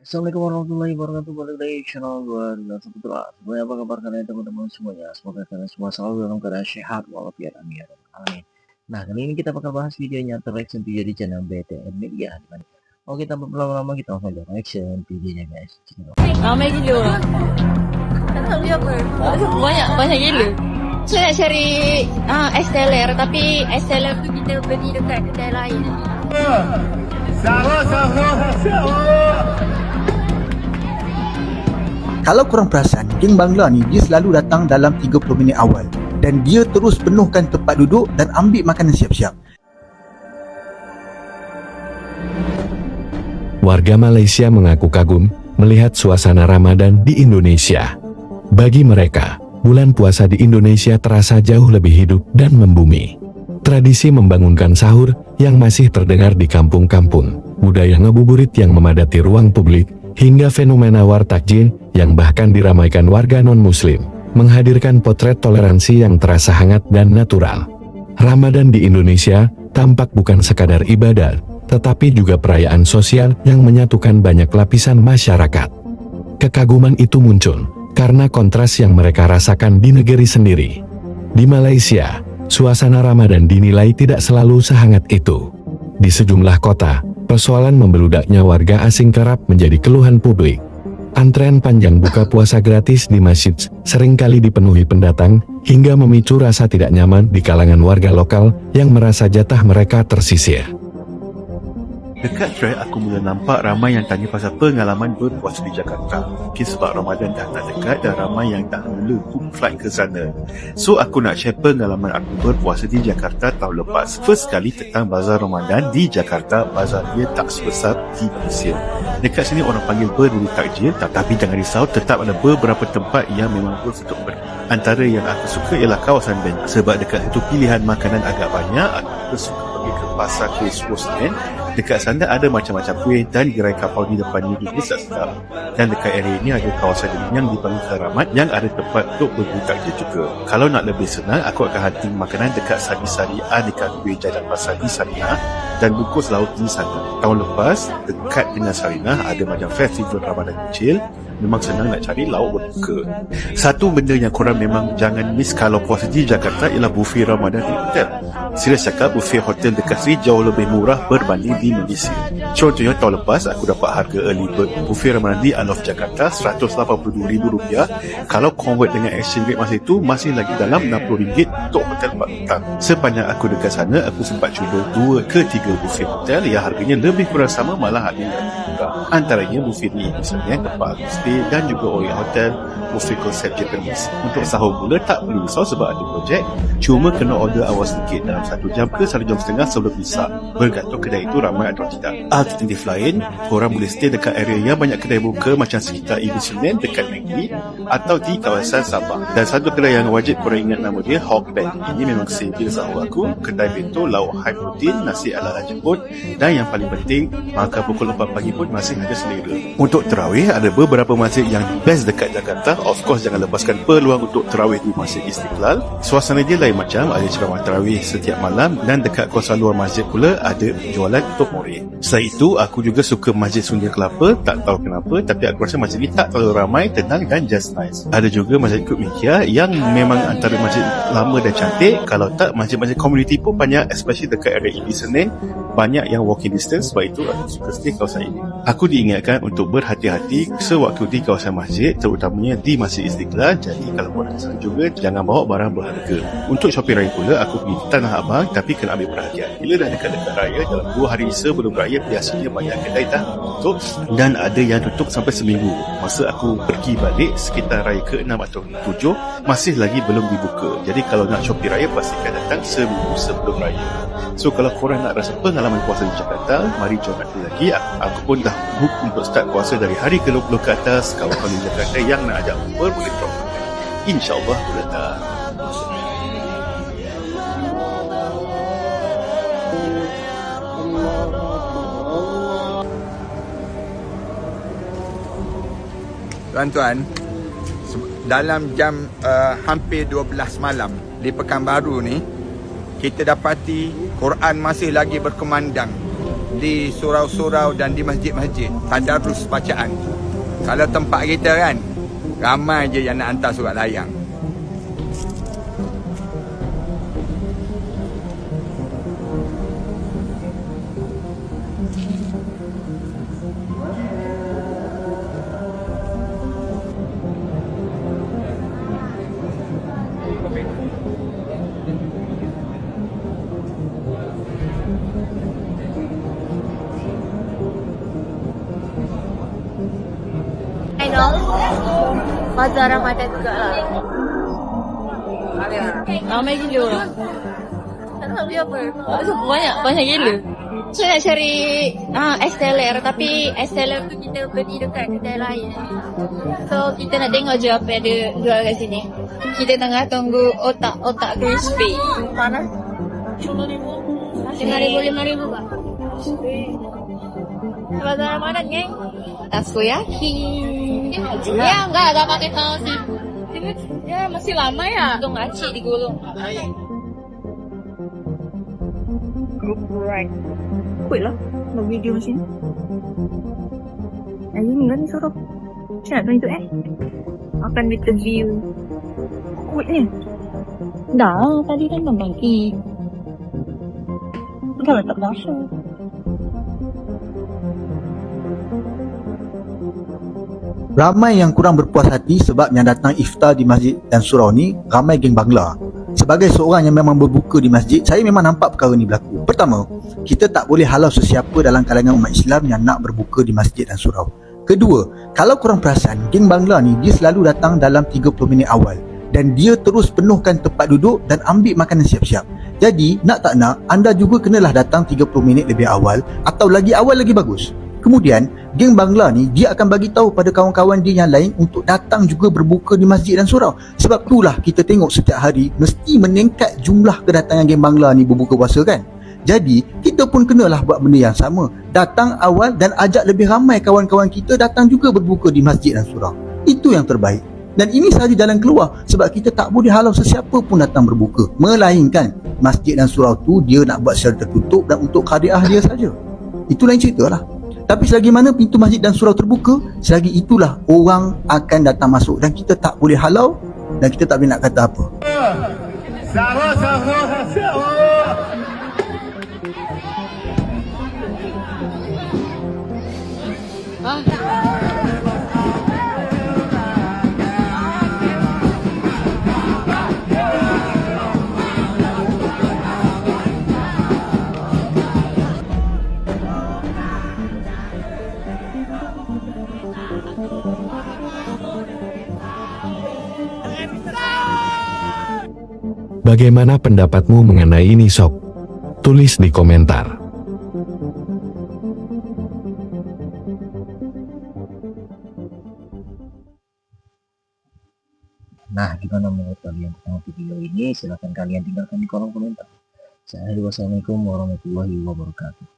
Assalamualaikum warahmatullahi wabarakatuh. Balik lagi di channel gue Dilan Saputra. Semuanya apa kabar kalian teman-teman semuanya? Semoga kalian semua selalu dalam keadaan sehat walafiat, amin ya rabbal alamin. Nah, kali ini kita bakal bahas videonya reaction video di channel BTN Media. Oke, tanpa berlama-lama kita langsung aja reaction videonya guys. Ramai gila. Tak tahu dia apa. Banyak gila. Saya nak cari SLR, tapi SLR tu kita beli dekat kedai lain. Kalau korang perasan, geng Bangla ni dia selalu datang dalam 30 minit awal dan dia terus penuhkan tempat duduk dan ambil makanan siap-siap. Warga Malaysia mengaku kagum melihat suasana Ramadan di Indonesia. Bagi mereka, bulan puasa di Indonesia terasa jauh lebih hidup dan membumi. Tradisi membangunkan sahur yang masih terdengar di kampung-kampung, budaya ngabuburit yang memadati ruang publik, hingga fenomena warteg jin yang bahkan diramaikan warga non-muslim, menghadirkan potret toleransi yang terasa hangat dan natural. Ramadan di Indonesia tampak bukan sekadar ibadah, tetapi juga perayaan sosial yang menyatukan banyak lapisan masyarakat. Kekaguman itu muncul karena kontras yang mereka rasakan di negeri sendiri. Di Malaysia, suasana Ramadan dinilai tidak selalu sehangat itu. Di sejumlah kota, persoalan membeludaknya warga asing kerap menjadi keluhan publik. Antrean panjang buka puasa gratis di masjid seringkali dipenuhi pendatang, hingga memicu rasa tidak nyaman di kalangan warga lokal yang merasa jatah mereka tersisir. Dekat track aku mula nampak ramai yang tanya pasal pengalaman berpuasa di Jakarta. Mungkin sebab Ramadan dah tak dekat dan ramai yang dah mula book flight ke sana. So aku nak share pengalaman aku berpuasa di Jakarta tahun lepas. First kali tentang bazar Ramadan di Jakarta, bazar dia tak sebesar di Malaysia. Dekat sini orang panggil berburu takjil, tapi jangan risau, tetap ada beberapa tempat yang memang worth untuk pergi. Antara yang aku suka ialah kawasan Ben. Sebab dekat situ pilihan makanan agak banyak. Aku juga suka pergi ke pasar Kesuo Senen. Dekat sana ada macam-macam kuih dan gerai kapau di depannya juga sedap. Dan dekat area ini ada kawasan yang dipanggil Keramat yang ada tempat untuk berburu takjil juga. Kalau nak lebih senang, aku akan hunting makanan dekat Sari-Sari Aneka Kuih Jalan Pasar di Sarinah dan bungkus laut di sana. Tahun lepas, dekat dengan Sarinah ada macam festival Ramadan kecil. Memang senang nak cari lauk berbuka. Satu benda yang korang memang jangan miss kalau puasa di Jakarta ialah buffet Ramadan di hotel. Serius cakap, buffet hotel dekat sini jauh lebih murah berbanding di Malaysia. Contohnya tahun lepas aku dapat harga early bird buffet Ramadan di Alof Jakarta RM182,000. Kalau convert dengan exchange rate masa itu masih lagi dalam RM60 untuk hotel 4 bintang. Sepanjang aku dekat sana, aku sempat cuba 2 ke 3 buffet hotel yang harganya lebih kurang sama, malah ada yang lebih murah. Antaranya buffet ni misalnya tempat Agustí dan juga Orient Hotel, buffet konsep Japanese. Untuk sahur mula tak perlu risau sebab ada projek, cuma kena order awal sedikit dalam 1 jam ke 1 jam setengah sebelum imsak, bergantung kedai itu ramai atau tidak. Alternatif lain, korang boleh stay dekat area yang banyak kedai buka macam sekitar Ibu Senen dekat Negeri atau di kawasan Sabah. Dan satu kedai yang wajib korang ingat nama dia, Hawk Band. Ini memang staple sahur aku, kedai bento lauk high protein, nasi ala jemput, dan yang paling penting, makan pukul 4 pagi pun masih ada selera. Untuk tarawih, ada beberapa masjid yang best dekat Jakarta. Of course, jangan lepaskan peluang untuk tarawih di Masjid Istiqlal. Suasana dia lain macam, ada ceramah tarawih setiap malam dan dekat kawasan luar masjid pula ada jualan untuk murid. Selain itu, aku juga suka Masjid Sungai Kelapa. Tak tahu kenapa, tapi aku rasa masjid ni tak terlalu ramai, tenang dan just nice. Ada juga Masjid Kut Mikia yang memang antara masjid lama dan cantik. Kalau tak, masjid-masjid community pun banyak, especially dekat area Ibu Senen. Banyak yang walking distance, sebab itu aku suka stay kawasan ini. Aku diingatkan untuk berhati-hati sewaktu di kawasan masjid, terutamanya di Masjid Istiqlal. Jadi kalau korang kesana juga, jangan bawa barang berharga. Untuk shopping raya pula, aku pergi Tanah Abang, tapi kena ambil perhatian. Bila dah dekat-dekat raya, dalam 2 hari sebelum raya, biasanya banyak kedai dah tutup dan ada yang tutup sampai seminggu. Masa aku pergi balik sekitar raya ke-6 atau 7, masih lagi belum dibuka. Jadi kalau nak shopping raya, pastikan datang seminggu sebelum raya. So kalau korang nak rasa pengalaman puasa di Jakarta, mari jom nanti lagi. Aku pun dah book untuk start puasa dari hari ke-20 ke atas. Kawan-kawan di Jakarta yang nak ajak bubur boleh drop. InsyaAllah aku datang. Tuan-tuan, dalam jam hampir 12 malam di Pekanbaru ni, kita dapati Quran masih lagi berkumandang di surau-surau dan di masjid-masjid tadarus bacaan. Kalau tempat kita kan, ramai je yang nak hantar surat layang. I know. Bazar Ramadan juga lah. Ramai gila orang. Tak tahu dia apa. Banyak gila. Saya nak cari STLR, tapi STLR tu kita beli dekat kedai lain. So kita nak tengok je apa yang ada jual kat sini. Kita tengah tunggu otak crispy. Panas. 5,000 Pak. Bazar Ramadan geng. Takoyaki. Ya enggak pakai saus. Ya masih lama ya. Untung aci digulung. Group right. Kuit lah buat video macam ni. Ini kan suruh. Macam nak tunjuk akan with the view. Kuit ni. Dah tadi kan dah bagi. Kalau tak rasa. Ramai yang kurang berpuas hati sebab yang datang iftar di masjid dan surau ni ramai geng Bangla. Sebagai seorang yang memang berbuka di masjid, saya memang nampak perkara ni berlaku. Pertama, kita tak boleh halau sesiapa dalam kalangan umat Islam yang nak berbuka di masjid dan surau. Kedua, kalau korang perasan, geng Bangla ni dia selalu datang dalam 30 minit awal dan dia terus penuhkan tempat duduk dan ambil makanan siap-siap. Jadi, nak tak nak, anda juga kenalah datang 30 minit lebih awal atau lagi awal lagi bagus. Kemudian, geng Bangla ni dia akan bagi tahu pada kawan-kawan dia yang lain untuk datang juga berbuka di masjid dan surau. Sebab itulah kita tengok setiap hari mesti meningkat jumlah kedatangan geng Bangla ni berbuka puasa kan. Jadi, kita pun kenalah buat benda yang sama. Datang awal dan ajak lebih ramai kawan-kawan kita datang juga berbuka di masjid dan surau. Itu yang terbaik. Dan ini sahaja jalan keluar sebab kita tak boleh halau sesiapa pun datang berbuka. Melainkan masjid dan surau tu dia nak buat secara tertutup dan untuk khadiah dia saja. Itu lain cerita lah. Tapi selagi mana pintu masjid dan surau terbuka, selagi itulah orang akan datang masuk dan kita tak boleh halau dan kita tak boleh nak kata apa. Bagaimana pendapatmu mengenai ini Sok? Tulis di komentar. Nah, gimana menurut kalian tentang video ini? Silahkan kalian tinggalkan di kolom komentar. Wassalamualaikum warahmatullahi wabarakatuh.